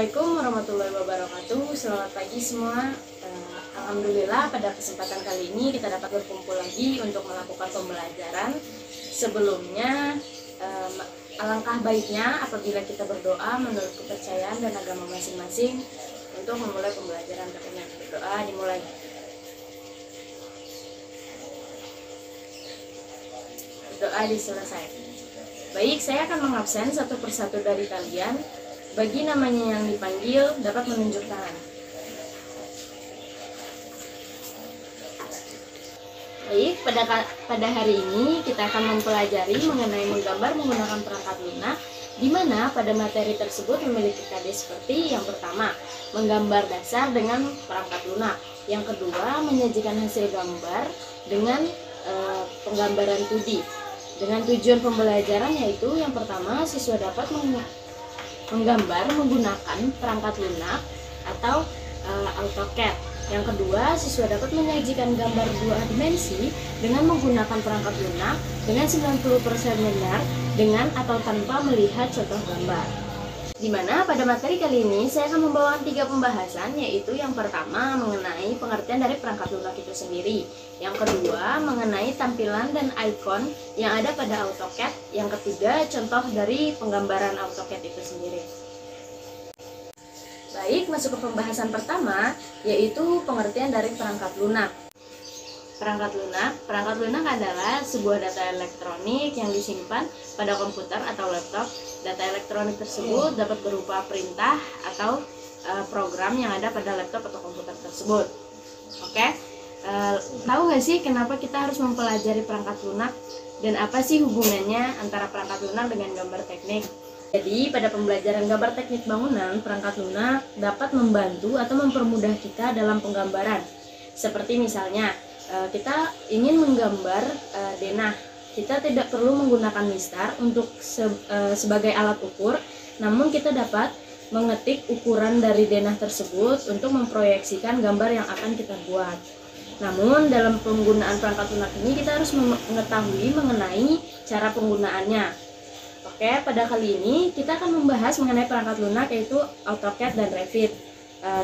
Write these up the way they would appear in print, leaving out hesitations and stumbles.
Assalamualaikum warahmatullahi wabarakatuh. Selamat pagi semua. Alhamdulillah pada kesempatan kali ini kita dapat berkumpul lagi untuk melakukan pembelajaran. Sebelumnya alangkah baiknya apabila kita berdoa menurut kepercayaan dan agama masing-masing untuk memulai pembelajaran katanya. Berdoa dimulai. Doa diselesai. Baik, saya akan mengabsen satu persatu dari kalian. Bagi namanya yang dipanggil dapat menunjuk tangan. Baik, pada hari ini kita akan mempelajari mengenai menggambar menggunakan perangkat lunak, di mana pada materi tersebut memiliki KD seperti yang pertama, menggambar dasar dengan perangkat lunak. Yang kedua, menyajikan hasil gambar dengan penggambaran 2D. Dengan tujuan pembelajaran yaitu yang pertama, siswa dapat menggambar menggunakan perangkat lunak atau AutoCAD. Yang kedua, siswa dapat menyajikan gambar 2 dimensi dengan menggunakan perangkat lunak dengan 90% benar dengan atau tanpa melihat contoh gambar. Di mana pada materi kali ini saya akan membawakan 3 pembahasan, yaitu yang pertama mengenai pengertian dari perangkat lunak itu sendiri, yang kedua mengenai tampilan dan ikon yang ada pada AutoCAD, yang ketiga contoh dari penggambaran AutoCAD itu sendiri. Baik, masuk ke pembahasan pertama, yaitu pengertian dari perangkat lunak. Perangkat lunak adalah sebuah data elektronik yang disimpan pada komputer atau laptop. Data elektronik tersebut dapat berupa perintah atau program yang ada pada laptop atau komputer tersebut. Oke, tahu nggak sih kenapa kita harus mempelajari perangkat lunak dan apa sih hubungannya antara perangkat lunak dengan gambar teknik? Jadi pada pembelajaran gambar teknik bangunan, perangkat lunak dapat membantu atau mempermudah kita dalam penggambaran. Seperti misalnya kita ingin menggambar denah, kita tidak perlu menggunakan mistar untuk sebagai alat ukur, namun kita dapat mengetik ukuran dari denah tersebut untuk memproyeksikan gambar yang akan kita buat. Namun dalam penggunaan perangkat lunak ini kita harus mengetahui mengenai cara penggunaannya. Oke, pada kali ini kita akan membahas mengenai perangkat lunak yaitu AutoCAD dan Revit.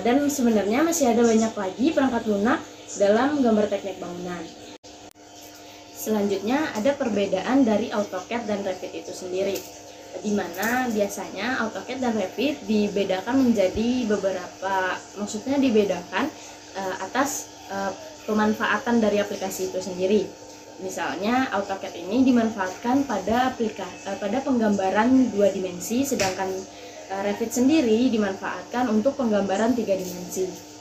Dan sebenarnya masih ada banyak lagi perangkat lunak dalam gambar teknik bangunan. Selanjutnya ada perbedaan dari AutoCAD dan Revit itu sendiri, di mana biasanya AutoCAD dan Revit dibedakan menjadi beberapa, maksudnya dibedakan atas pemanfaatan dari aplikasi itu sendiri. Misalnya AutoCAD ini dimanfaatkan pada penggambaran 2 dimensi, sedangkan Revit sendiri dimanfaatkan untuk penggambaran 3 dimensi.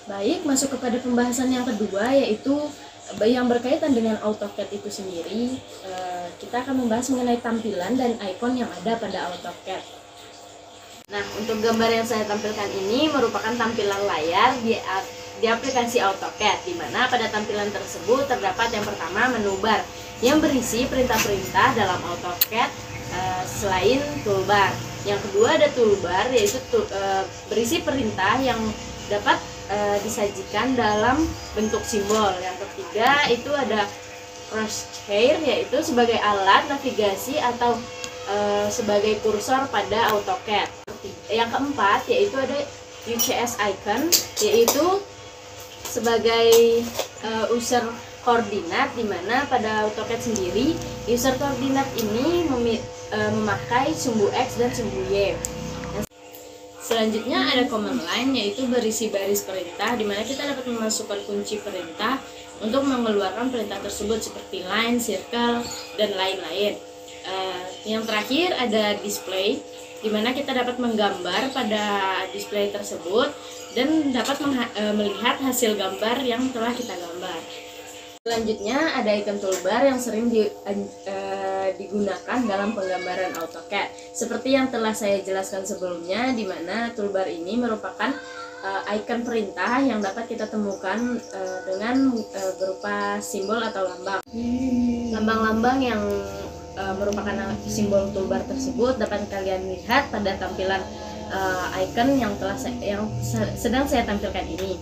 Baik, masuk kepada pembahasan yang kedua, yaitu yang berkaitan dengan AutoCAD itu sendiri. Kita akan membahas mengenai tampilan dan ikon yang ada pada AutoCAD. Nah, untuk gambar yang saya tampilkan ini merupakan tampilan layar di aplikasi AutoCAD, di mana pada tampilan tersebut terdapat yang pertama menu bar yang berisi perintah-perintah dalam AutoCAD selain toolbar. Yang kedua ada toolbar, yaitu berisi perintah yang dapat disajikan dalam bentuk simbol. Yang ketiga itu ada crosshair, yaitu sebagai alat navigasi atau sebagai kursor pada AutoCAD. Yang keempat yaitu ada UCS icon, yaitu sebagai user koordinat, di mana pada AutoCAD sendiri user koordinat ini memakai sumbu X dan sumbu Y. Selanjutnya ada command line, yaitu berisi baris perintah, di mana kita dapat memasukkan kunci perintah untuk mengeluarkan perintah tersebut seperti line, circle, dan lain-lain. Yang terakhir ada display, di mana kita dapat menggambar pada display tersebut dan dapat melihat hasil gambar yang telah kita gambar. Selanjutnya ada icon toolbar yang sering digunakan dalam penggambaran AutoCAD. Seperti yang telah saya jelaskan sebelumnya, di mana toolbar ini merupakan icon perintah yang dapat kita temukan dengan berupa simbol atau lambang. Lambang-lambang yang merupakan simbol toolbar tersebut dapat kalian lihat pada tampilan icon yang sedang saya tampilkan ini.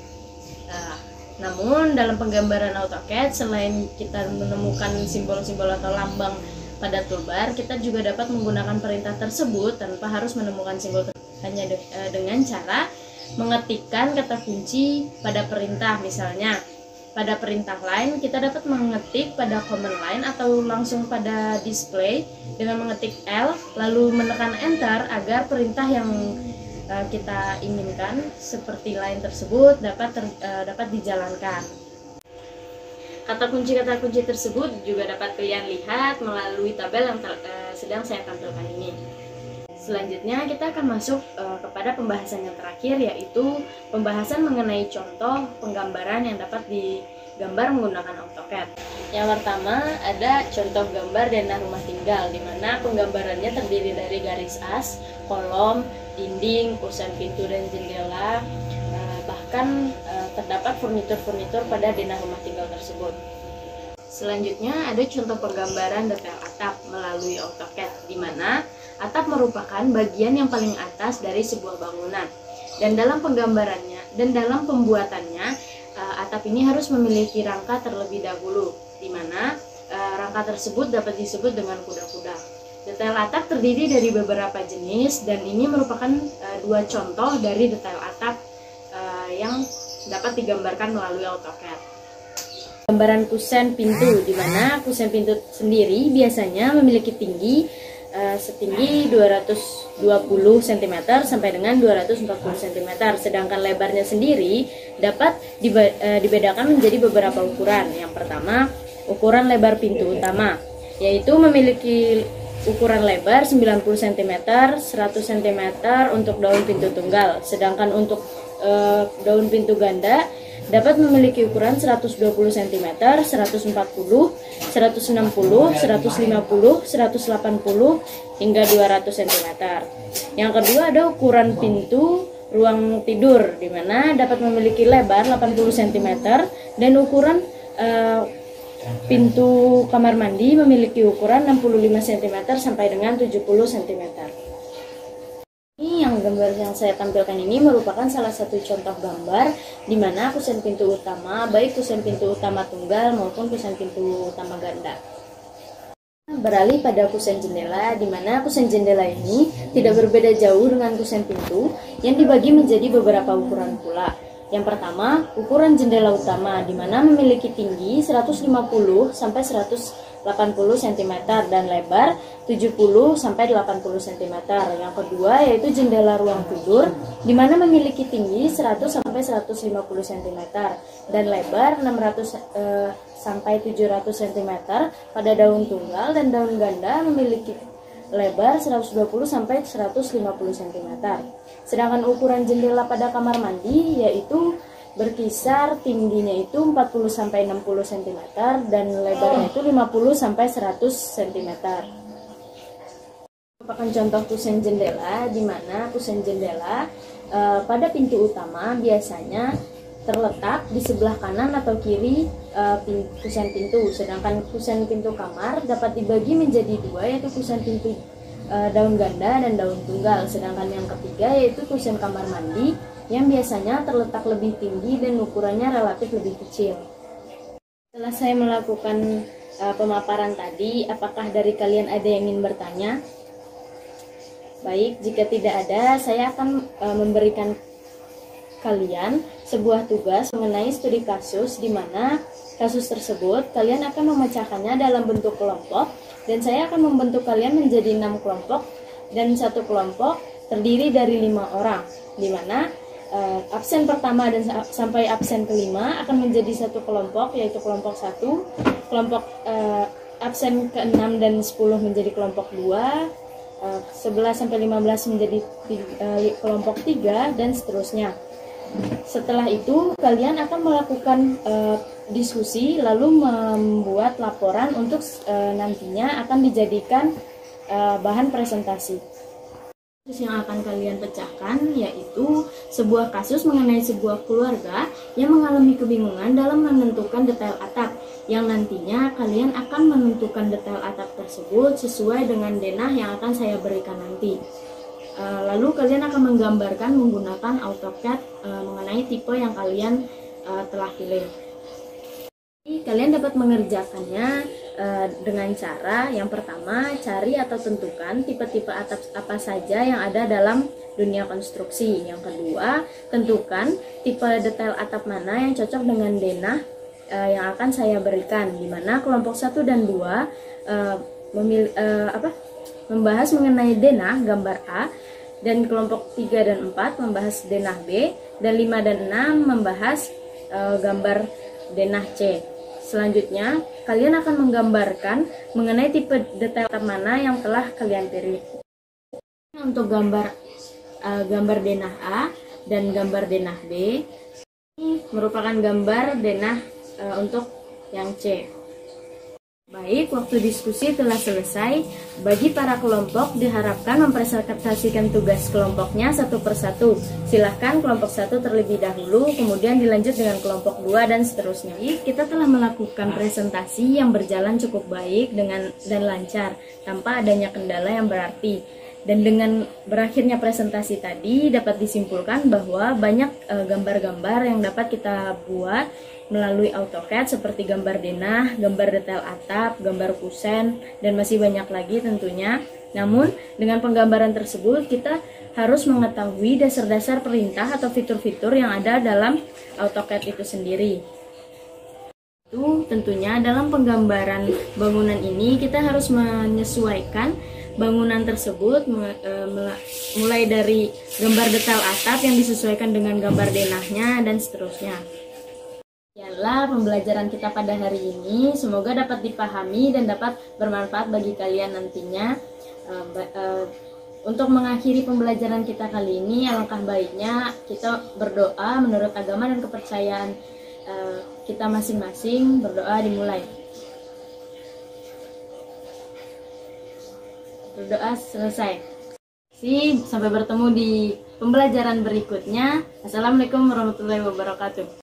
Namun dalam penggambaran AutoCAD, selain kita menemukan simbol-simbol atau lambang pada toolbar, kita juga dapat menggunakan perintah tersebut tanpa harus menemukan simbol tersebut. dengan cara mengetikkan kata kunci pada perintah. Misalnya pada perintah line kita dapat mengetik pada command line atau langsung pada display dengan mengetik L lalu menekan enter agar perintah yang kita inginkan seperti line tersebut dapat dijalankan. Kata kunci tersebut juga dapat kalian lihat melalui tabel yang sedang saya tampilkan ini. Selanjutnya kita akan masuk kepada pembahasan yang terakhir, yaitu pembahasan mengenai contoh penggambaran yang dapat digambar menggunakan AutoCAD. Yang pertama ada contoh gambar denah rumah tinggal, di mana penggambarannya terdiri dari garis as, kolom, dinding, kusen pintu dan jendela, bahkan terdapat furnitur-furnitur pada denah rumah tinggal tersebut. Selanjutnya ada contoh penggambaran detail atap melalui AutoCAD, di mana atap merupakan bagian yang paling atas dari sebuah bangunan. Dan dalam penggambarannya dan dalam pembuatannya, atap ini harus memiliki rangka terlebih dahulu, di mana rangka tersebut dapat disebut dengan kuda-kuda. Detail atap terdiri dari beberapa jenis, dan ini merupakan dua contoh dari detail atap yang dapat digambarkan melalui AutoCAD. Gambaran kusen pintu, di mana kusen pintu sendiri biasanya memiliki tinggi setinggi 220 cm sampai dengan 240 cm, sedangkan lebarnya sendiri dapat dibedakan menjadi beberapa ukuran. Yang pertama, ukuran lebar pintu utama, yaitu memiliki ukuran lebar 90 cm, 100 cm untuk daun pintu tunggal, sedangkan untuk daun pintu ganda dapat memiliki ukuran 120 cm, 140, 160, 150, 180 hingga 200 cm. Yang kedua ada ukuran pintu ruang tidur, di mana dapat memiliki lebar 80 cm dan ukuran pintu kamar mandi memiliki ukuran 65 cm sampai dengan 70 cm. Ini yang gambar yang saya tampilkan ini merupakan salah satu contoh gambar di mana kusen pintu utama, baik kusen pintu utama tunggal maupun kusen pintu utama ganda. Beralih pada kusen jendela, di mana kusen jendela ini tidak berbeda jauh dengan kusen pintu yang dibagi menjadi beberapa ukuran pula. Yang pertama, ukuran jendela utama, di mana memiliki tinggi 150 sampai 180 cm dan lebar 70 sampai 80 cm. Yang kedua yaitu jendela ruang tidur, di mana memiliki tinggi 100 sampai 150 cm dan lebar 600 sampai 700 cm pada daun tunggal, dan daun ganda memiliki lebar 120 sampai 150 cm. Sedangkan ukuran jendela pada kamar mandi yaitu berkisar tingginya itu 40 sampai 60 cm dan lebarnya itu 50 sampai 100 cm. Merupakan contoh kusen jendela, di mana kusen jendela pada pintu utama biasanya terletak di sebelah kanan atau kiri kusen pintu, sedangkan kusen pintu kamar dapat dibagi menjadi dua, yaitu kusen pintu daun ganda dan daun tunggal. Sedangkan yang ketiga yaitu kusen kamar mandi yang biasanya terletak lebih tinggi dan ukurannya relatif lebih kecil. Setelah saya melakukan pemaparan tadi, apakah dari kalian ada yang ingin bertanya? Baik, jika tidak ada, saya akan memberikan kalian sebuah tugas mengenai studi kasus, di mana kasus tersebut kalian akan memecahkannya dalam bentuk kelompok, dan saya akan membentuk kalian menjadi 6 kelompok, dan satu kelompok terdiri dari 5 orang, di mana absen pertama dan sampai absen kelima akan menjadi satu kelompok, yaitu kelompok 1, kelompok absen ke-6 dan 10 menjadi kelompok 2, 11 sampai 15 menjadi kelompok 3, dan seterusnya. Setelah itu kalian akan melakukan diskusi lalu membuat laporan untuk nantinya akan dijadikan bahan presentasi. Kasus yang akan kalian pecahkan yaitu sebuah kasus mengenai sebuah keluarga yang mengalami kebingungan dalam menentukan detail atap, yang nantinya kalian akan menentukan detail atap tersebut sesuai dengan denah yang akan saya berikan nanti. Lalu kalian akan menggambarkan menggunakan AutoCAD mengenai tipe yang kalian telah pilih. Kalian dapat mengerjakannya dengan cara yang pertama, cari atau tentukan tipe-tipe atap apa saja yang ada dalam dunia konstruksi. Yang kedua, tentukan tipe detail atap mana yang cocok dengan denah yang akan saya berikan, di mana kelompok 1 dan 2 membahas mengenai denah gambar A, dan kelompok 3 dan 4 membahas denah B, dan 5 dan 6 membahas gambar denah C. Selanjutnya, kalian akan menggambarkan mengenai tipe detail mana yang telah kalian pilih. Untuk gambar denah A dan gambar denah B, ini merupakan gambar denah untuk yang C. Baik, waktu diskusi telah selesai. Bagi para kelompok diharapkan mempresentasikan tugas kelompoknya satu persatu. Silahkan kelompok 1 terlebih dahulu, kemudian dilanjut dengan kelompok 2 dan seterusnya. Kita telah melakukan presentasi yang berjalan cukup baik dan lancar, tanpa adanya kendala yang berarti. Dan dengan berakhirnya presentasi tadi dapat disimpulkan bahwa banyak gambar-gambar yang dapat kita buat melalui AutoCAD seperti gambar denah, gambar detail atap, gambar kusen, dan masih banyak lagi tentunya. Namun, dengan penggambaran tersebut kita harus mengetahui dasar-dasar perintah atau fitur-fitur yang ada dalam AutoCAD itu sendiri. Itu tentunya dalam penggambaran bangunan ini kita harus menyesuaikan bangunan tersebut mulai dari gambar detail atap yang disesuaikan dengan gambar denahnya dan seterusnya. Demikianlah pembelajaran kita pada hari ini, semoga dapat dipahami dan dapat bermanfaat bagi kalian nantinya. Untuk mengakhiri pembelajaran kita kali ini, alangkah baiknya kita berdoa menurut agama dan kepercayaan kita masing-masing. Berdoa dimulai. Berdoa selesai. Sampai bertemu di pembelajaran berikutnya. Assalamualaikum warahmatullahi wabarakatuh.